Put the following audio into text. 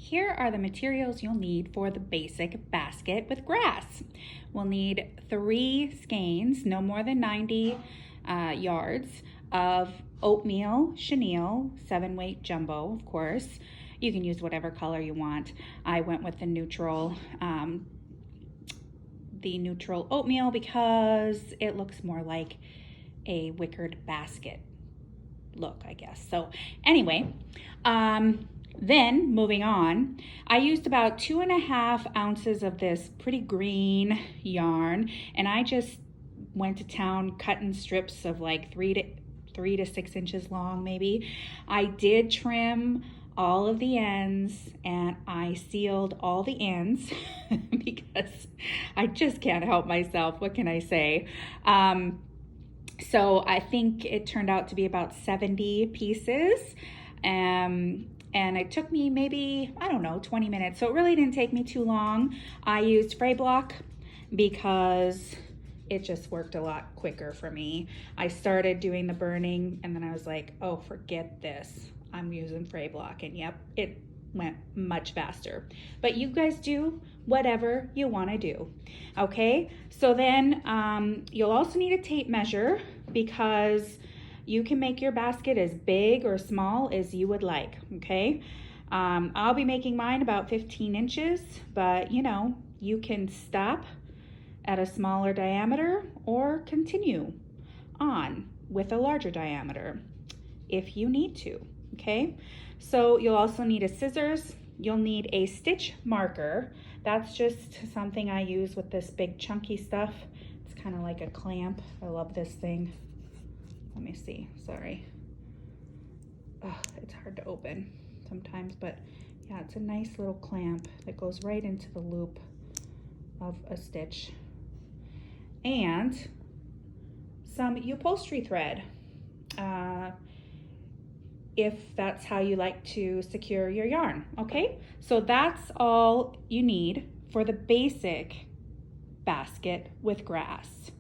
Here are the materials you'll need for the basic basket with grass. We'll need 3 skeins, no more than 90 yards, of oatmeal chenille, 7-weight jumbo, of course. You can use whatever color you want. I went with the neutral oatmeal because it looks more like a wickered basket look, I guess. So anyway, then moving on, I used about 2.5 ounces of this pretty green yarn, and I just went to town cutting strips of like 3 to 6 inches long, maybe. I did trim all of the ends and I sealed all the ends because I just can't help myself. What can I say? So I think it turned out to be about 70 pieces. And it took me maybe, I don't know, 20 minutes. So it really didn't take me too long. I used Fray Block because it just worked a lot quicker for me. I started doing the burning and then I was like, oh, forget this. I'm using Fray Block, and yep, it went much faster. But you guys do whatever you want to do. Okay, so then you'll also need a tape measure because you can make your basket as big or small as you would like. Okay, I'll be making mine about 15 inches, but you know, you can stop at a smaller diameter or continue on with a larger diameter if you need to. Okay, so you'll also need a scissors. You'll need a stitch marker. That's just something I use with this big chunky stuff. It's kind of like a clamp. I love this thing. Let me see, sorry. Oh, it's hard to open sometimes, but yeah, it's a nice little clamp that goes right into the loop of a stitch. And some upholstery thread. If that's how you like to secure your yarn, okay? So that's all you need for the basic basket with grass.